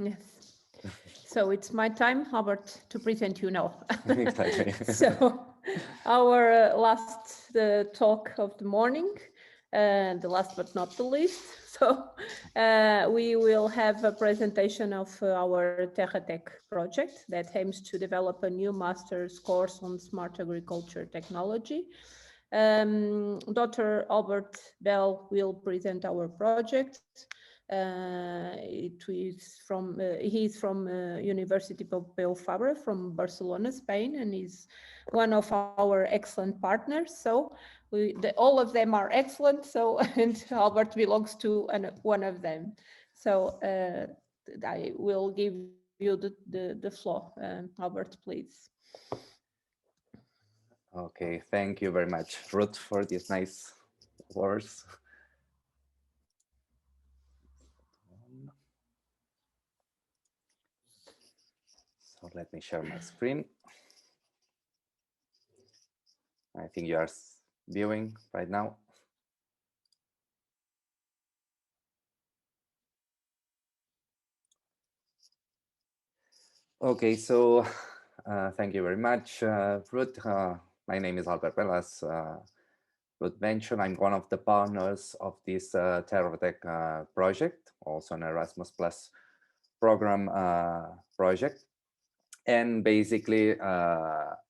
Yes. So it's my time, Albert, to present you now. Exactly. So our last talk of the morning, and the last but not the least. So we will have a presentation of our TERRATECH project that aims to develop a new master's course on smart agriculture technology. Dr. Albert Bell will present our project. He is from University Pompeu Fabra from Barcelona, Spain, and is one of our excellent partners. So all of them are excellent. So and Albert belongs to one of them. So I will give you the floor, Albert, please. Okay, thank you very much, Ruth, for these nice words. So let me share my screen. I think you are viewing right now. Okay, so thank you very much, Ruth. My name is Albert Velas. Ruth mentioned I'm one of the partners of this TERRATECH project, also an Erasmus Plus program project. And basically,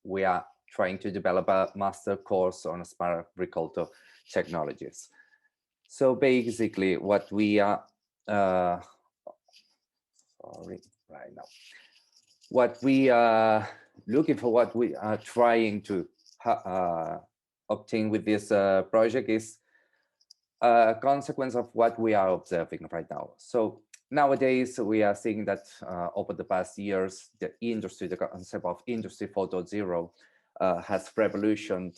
we are trying to develop a master course on smart agriculture technologies. So basically, what we are, right now, what we are looking for, what we are trying to obtain with this project is a consequence of what we are observing right now. So nowadays, we are seeing that over the past years, the industry, the concept of Industry 4.0 has revolutioned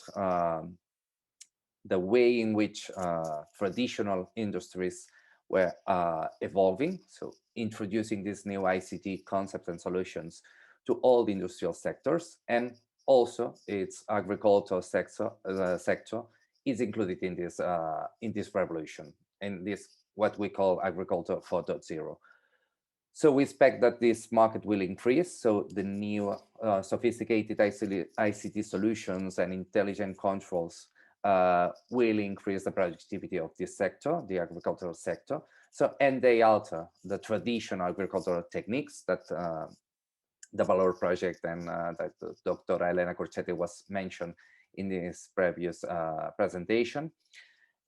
the way in which traditional industries were evolving. So introducing these new ICT concepts and solutions to all the industrial sectors, and also its agricultural sector is included in this revolution, in this what we call Agriculture 4.0. So we expect that this market will increase. So the new sophisticated ICT solutions and intelligent controls will increase the productivity of this sector, the agricultural sector. So, and they alter the traditional agricultural techniques that the Valor project and that Dr. Elena Corchetti was mentioned in this previous presentation.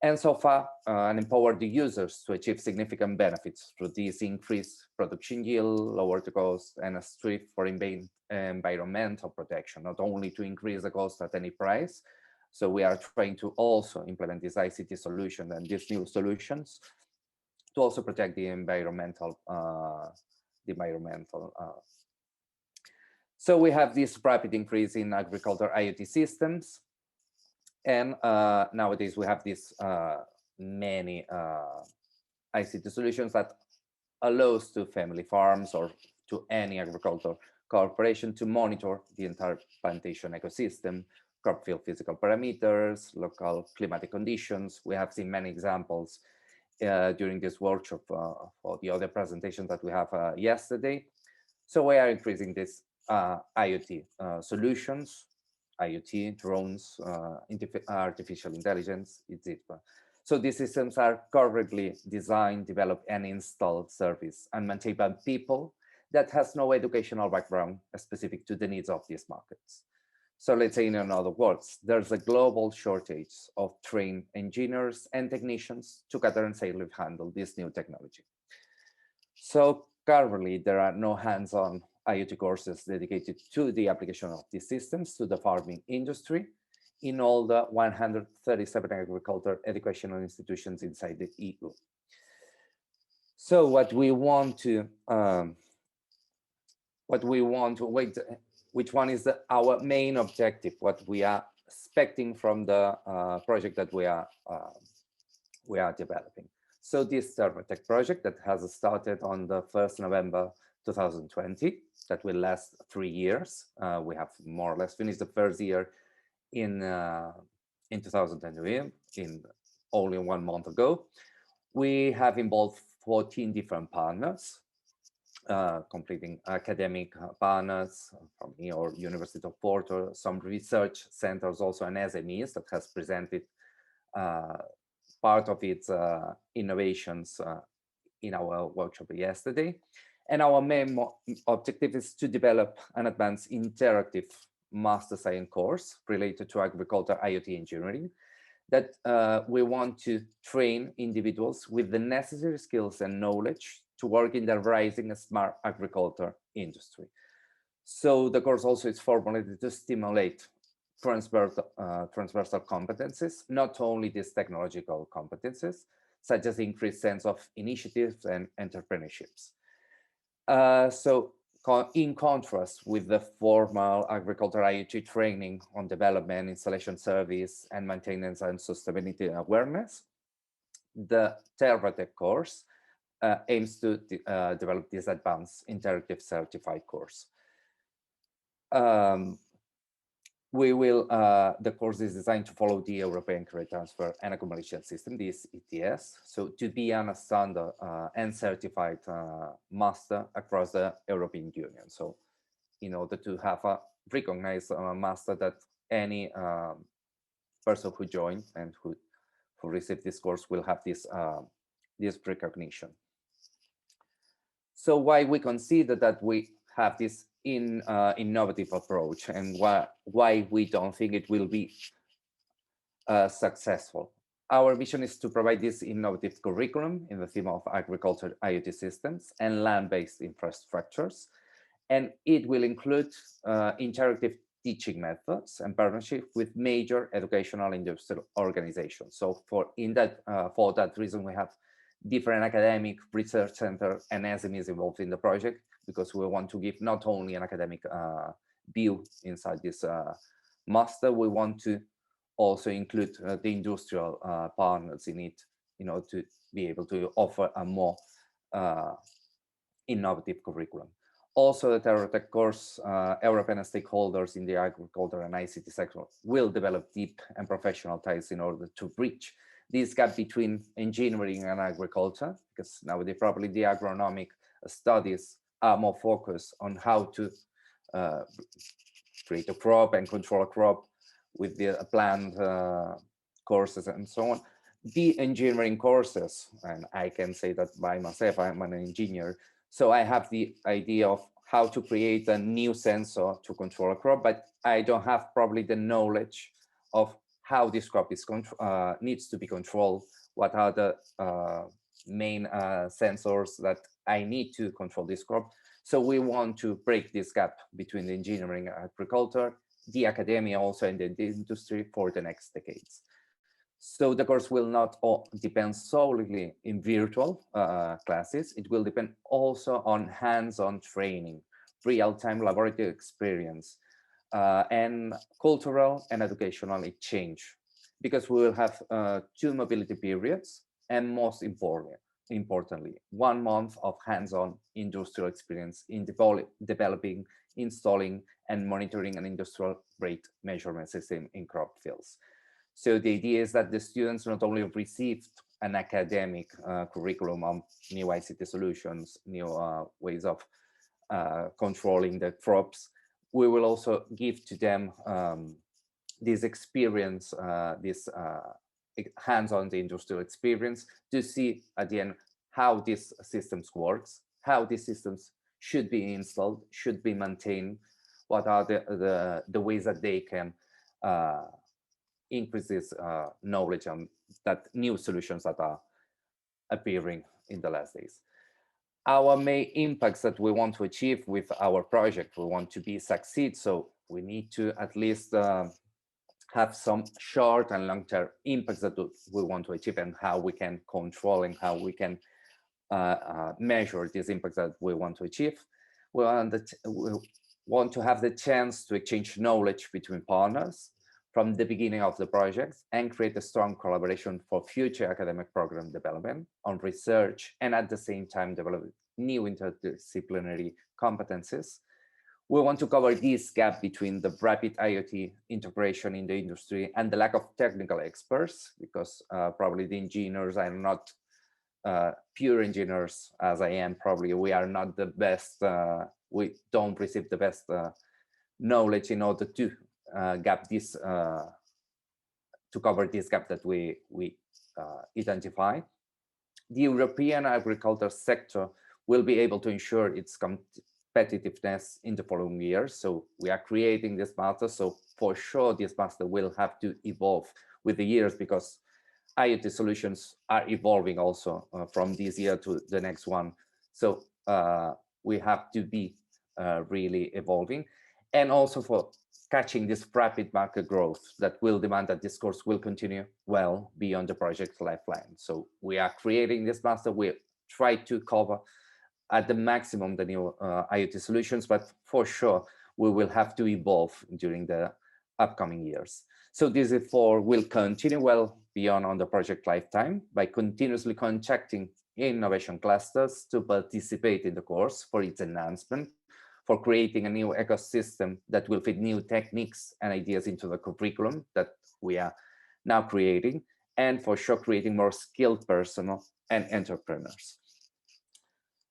And so far, and empower the users to achieve significant benefits through this increased production yield, lower the cost, and a strive for environmental protection, not only to increase the cost at any price. So we are trying to also implement this ICT solution and these new solutions to also protect the environmental. So we have this rapid increase in agriculture IoT systems. And nowadays we have these many ICT solutions that allows to family farms or to any agricultural corporation to monitor the entire plantation ecosystem, crop field physical parameters, local climatic conditions. We have seen many examples during this workshop for the other presentations that we have yesterday. So we are increasing this IoT solutions, IoT, drones, artificial intelligence, etc. So these systems are currently designed, developed, and installed, service, and maintained by people that has no educational background specific to the needs of these markets. So let's say, in other words, there's a global shortage of trained engineers and technicians to gather and safely handle this new technology. So currently, there are no hands-on IoT courses dedicated to the application of these systems to the farming industry in all the 137 agricultural educational institutions inside the EU. So what we want to which one is our main objective, what we are expecting from the project that we are developing. So this TERRATECH project that has started on the 1st November 2020, that will last 3 years. We have more or less finished the first year in 2020, in only 1 month ago. We have involved 14 different partners. completing academic partners from your University of Porto, some research centers also, and SMEs that has presented part of its innovations in our workshop yesterday. And our main objective is to develop an advanced interactive master science course related to agriculture IoT engineering that we want to train individuals with the necessary skills and knowledge to work in the rising smart agriculture industry. So the course also is formulated to stimulate transversal competencies, not only these technological competencies, such as increased sense of initiatives and entrepreneurships. So in contrast with the formal agriculture IoT training on development, installation service, and maintenance and sustainability awareness, the TERRATECH course aims to develop this advanced interactive certified course. The course is designed to follow the European Credit Transfer and Accumulation System, this ETS, so to be a standard and certified master across the European Union. So in order to have a recognized master that any person who joined and who received this course will have this, this recognition. So why we consider that we have this innovative approach, and why we don't think it will be successful. Our vision is to provide this innovative curriculum in the theme of agriculture IoT systems and land-based infrastructures, and it will include interactive teaching methods and partnership with major educational industrial organizations. So for that reason, we have different academic research centers and SMEs involved in the project, because we want to give not only an academic view inside this master, we want to also include the industrial partners in it, in order to be able to offer a more innovative curriculum. Also, the TERRATECH course, European stakeholders in the agriculture and ICT sector will develop deep and professional ties in order to bridge this gap between engineering and agriculture, because nowadays probably the agronomic studies are more focused on how to create a crop and control a crop with the plant courses and so on. The engineering courses, and I can say that by myself, I'm an engineer, so I have the idea of how to create a new sensor to control a crop, but I don't have probably the knowledge of how this crop is needs to be controlled, what are the main sensors that I need to control this crop. So we want to break this gap between the engineering and agriculture, the academia also, and the industry for the next decades. So the course will not depend solely in virtual classes. It will depend also on hands-on training, real-time laboratory experience, and cultural and educational exchange, because we will have 2 mobility periods, and most importantly, 1 month of hands-on industrial experience in developing, installing, and monitoring an industrial rate measurement system in crop fields. So the idea is that the students not only received an academic curriculum on new ICT solutions, new ways of controlling the crops, we will also give to them this experience, this hands-on the industrial experience, to see at the end how these systems works, how these systems should be installed, should be maintained, what are the ways that they can increase this knowledge on that new solutions that are appearing in the last days. Our main impacts that we want to achieve with our project, we want to be succeed, so we need to at least have some short and long-term impacts that we want to achieve, and how we can control and how we can measure these impacts that we want to achieve. We want to have the chance to exchange knowledge between partners from the beginning of the project, and create a strong collaboration for future academic program development on research, and at the same time develop new interdisciplinary competencies. We want to cover this gap between the rapid IoT integration in the industry and the lack of technical experts, because probably the engineers are not pure engineers as I am, probably we are not the best, we don't receive the best knowledge in order to gap this, to cover this gap that we identify. The European agriculture sector will be able to ensure its competitiveness in the following years. So we are creating this master. So for sure, this master will have to evolve with the years, because IoT solutions are evolving also from this year to the next one. So we have to be really evolving, and also for catching this rapid market growth that will demand that this course will continue well beyond the project's lifeline. So we are creating this master. We try to cover at the maximum the new IoT solutions, but for sure we will have to evolve during the upcoming years. So this effort will continue well beyond on the project lifetime by continuously contacting innovation clusters to participate in the course for its enhancement, for creating a new ecosystem that will fit new techniques and ideas into the curriculum that we are now creating, and for sure creating more skilled personnel and entrepreneurs.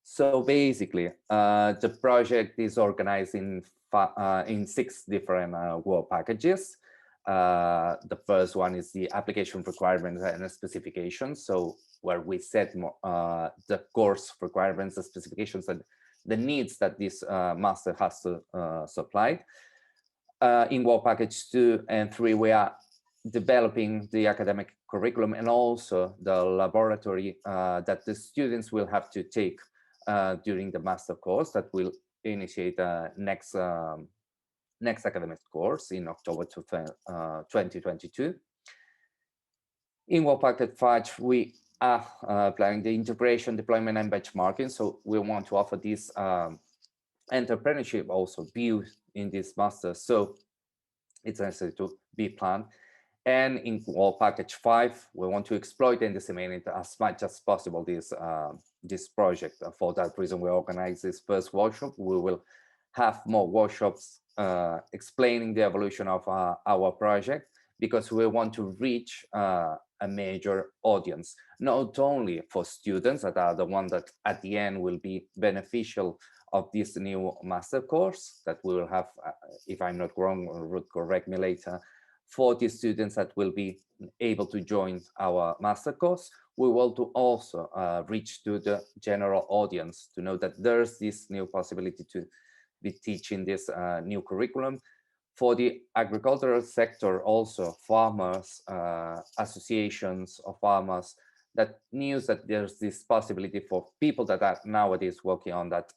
So basically, the project is organized in 6 different work packages. The first one is the application requirements and specifications. So where we set the course requirements, the specifications, and the needs that this master has to supply. In work package 2 and 3, we are developing the academic curriculum and also the laboratory that the students will have to take during the master course that will initiate next academic course in October 2022. In work package 5, we are planning the integration, deployment, and benchmarking. So we want to offer this entrepreneurship also view in this master. So it's necessary to be planned. And in work package 5, we want to exploit and disseminate as much as possible this project. For that reason, we organize this first workshop. We will have more workshops explaining the evolution of our project, because we want to reach a major audience, not only for students that are the ones that at the end will be beneficial of this new master course that we will have, if I'm not wrong, Ruth, correct me later, 40 students that will be able to join our master course. We want to also reach to the general audience to know that there's this new possibility to be teaching this new curriculum. For the agricultural sector, also farmers, associations of farmers, that news that there's this possibility for people that are nowadays working on that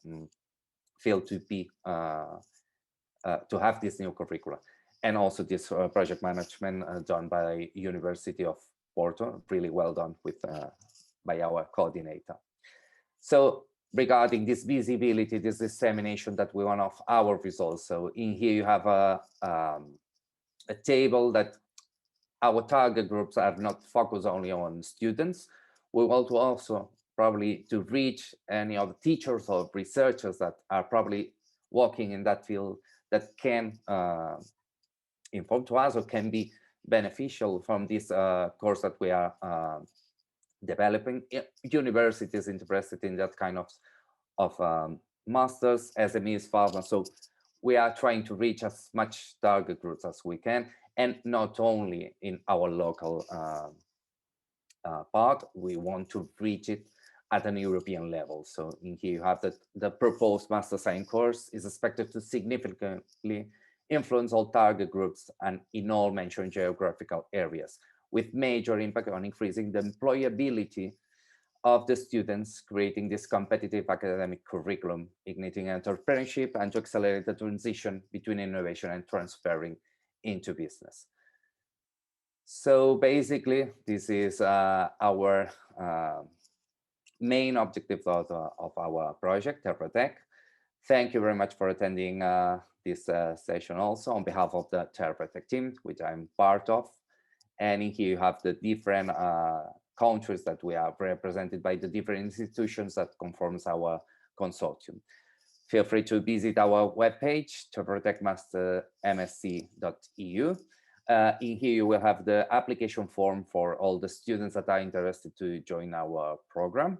field to be to have this new curriculum. And also this project management done by University of Porto, really well done with by our coordinator. So regarding this visibility, this dissemination that we want of our results. So in here you have a table that our target groups are not focused only on students. We want to also probably to reach any of the teachers or researchers that are probably working in that field that can inform to us or can be beneficial from this course that we are developing. Universities interested in that kind of masters, SMEs, farmers. So we are trying to reach as much target groups as we can, and not only in our local part, we want to reach it at an European level. So in here you have that the proposed master science course is expected to significantly influence all target groups and in all mentioned geographical areas, with major impact on increasing the employability of the students, creating this competitive academic curriculum, igniting entrepreneurship, and to accelerate the transition between innovation and transferring into business. So basically, this is our main objective of our project, TERRATECH. Thank you very much for attending this session also on behalf of the TERRATECH team, which I'm part of. And in here you have the different countries that we are represented by the different institutions that conforms our consortium. Feel free to visit our webpage, terratechmastermsc.eu. In here, you will have the application form for all the students that are interested to join our program.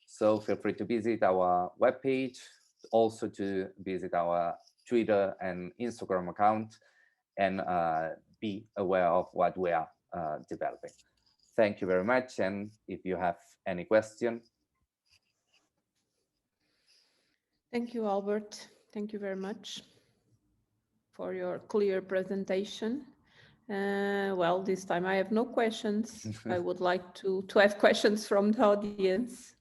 So feel free to visit our webpage, also to visit our Twitter and Instagram account, and be aware of what we are developing. Thank you very much. And if you have any question. Thank you, Albert. Thank you very much for your clear presentation. Well, this time I have no questions. I would like to have questions from the audience.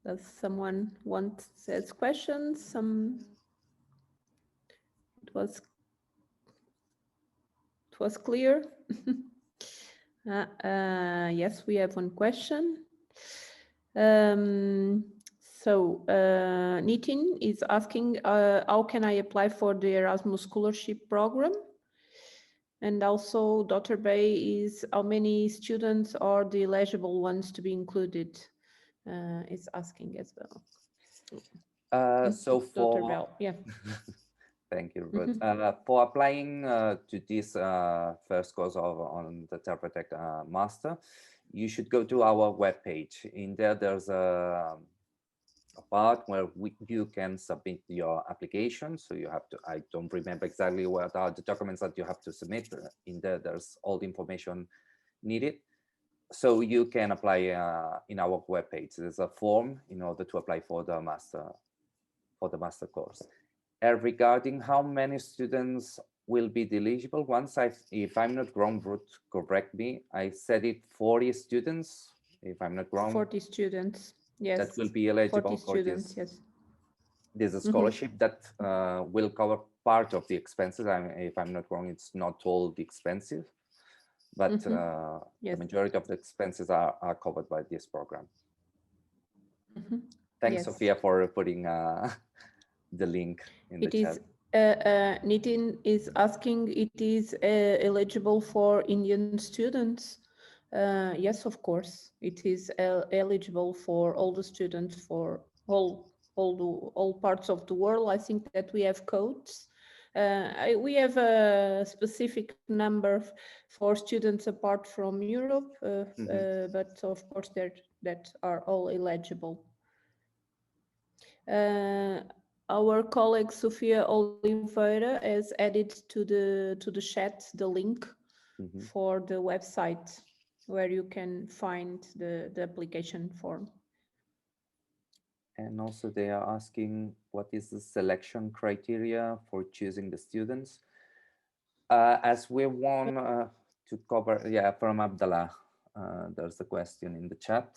Does someone want to ask questions? It was clear. Yes, we have one question. Nitin is asking, how can I apply for the Erasmus Scholarship Program? And also Dr. Bay is, how many students are the eligible ones to be included? Is asking as well. So Dr. for Bell, yeah. Thank you, Robert. For applying to this first course on the TERRATECH Master, you should go to our webpage. In there, there's a part where you can submit your application. So you have to, I don't remember exactly what are the documents that you have to submit. In there, there's all the information needed. So you can apply in our webpage. There's a form in order to apply for the master course. Regarding how many students will be eligible, if I'm not wrong, Ruth, correct me, I said it 40 students, if I'm not wrong. 40 students, yes. That will be eligible 40 for students, yes. There's a scholarship that will cover part of the expenses. If I'm not wrong, it's not all the expensive, but Yes. the majority of the expenses are covered by this program. Thanks, Yes. Sophia, for putting the link in the chat. Nitin is asking, it is eligible for Indian students? Yes, of course. It is eligible for all the students for all parts of the world. I think that we have codes. We have a specific number for students apart from Europe, but of course that are all eligible. Our colleague Sofia Oliveira has added to the chat the link for the website where you can find the application form. And also they are asking, what is the selection criteria for choosing the students? As we want to cover, yeah, from Abdallah, there's a question in the chat.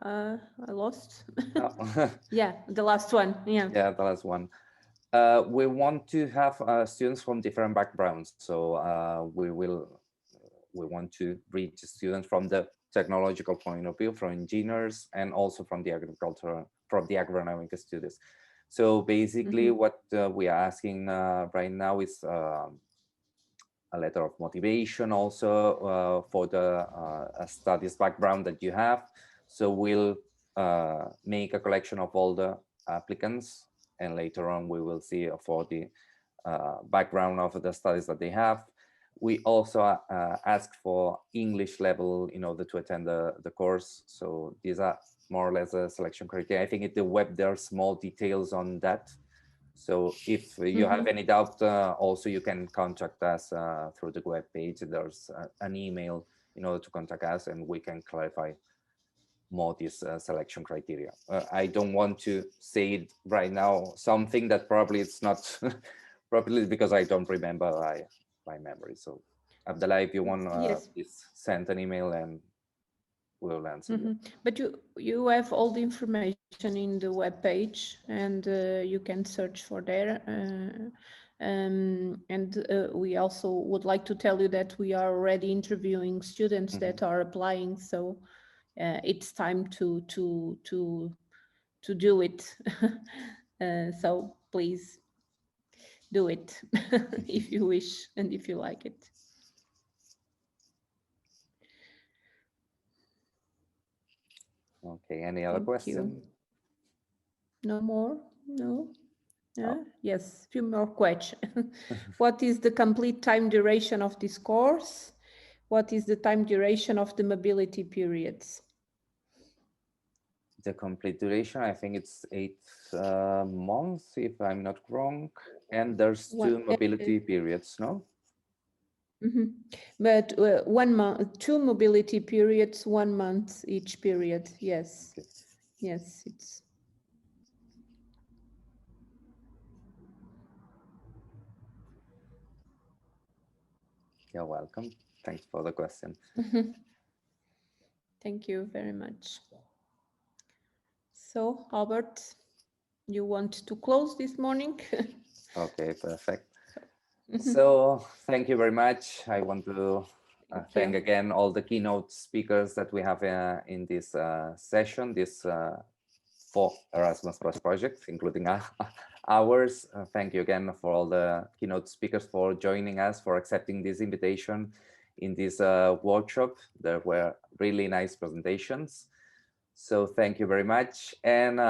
I lost. Oh. Yeah, the last one. Yeah. Yeah, the last one. We want to have students from different backgrounds. So we want to reach students from the technological point of view, from engineers, and also from the agriculture, from the agronomic students. So basically what we are asking right now is a letter of motivation also for the studies background that you have. So we'll make a collection of all the applicants, and later on we will see for the background of the studies that they have. We also ask for English level in order to attend the course. So these are more or less a selection criteria. I think at the web there are small details on that. So if you have any doubt, also you can contact us through the web page. There's an email in order to contact us, and we can clarify more this selection criteria. I don't want to say it right now, something that probably it's not probably because I don't remember my memory. So Abdallah, if you want, please send an email and we'll answer you. But you have all the information in the web page, and you can search for there. And we also would like to tell you that we are already interviewing students that are applying. So it's time to do it. So please do it if you wish and if you like it. Okay, any other question? No more? No? Yes, few more questions. What is the complete time duration of this course? What is the time duration of the mobility periods? The complete duration, I think it's 8 months, if I'm not wrong. And there's two mobility periods, no? But 1 month, 2 mobility periods, 1 month each period. Yes. Okay. Yes, it's. You're welcome. Thanks for the question. Thank you very much. So, Albert, you want to close this morning? Okay, perfect. So thank you very much. I want to thank again all the keynote speakers that we have in this session, this for Erasmus Plus project, including ours. Thank you again for all the keynote speakers for joining us, for accepting this invitation in this workshop. There were really nice presentations. So thank you very much. And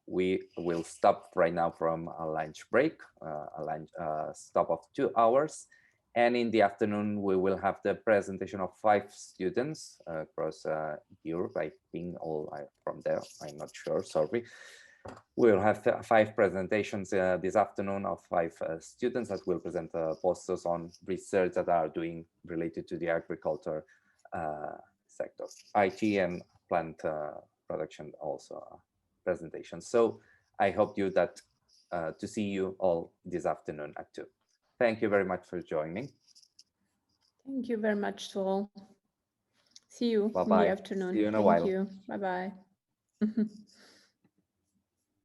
we will stop right now from a lunch break, a lunch stop of 2 hours. And in the afternoon, we will have the presentation of 5 students across Europe. I think all from there, I'm not sure, sorry. We'll have 5 presentations this afternoon of 5 students that will present posters on research that are doing related to the agriculture sector, IT and plant production also presentation. So I hope to see you all this afternoon at 2. Thank you very much for joining. Thank you very much to all. See you Bye-bye. in the afternoon. See you in a Thank while. you. Bye-bye.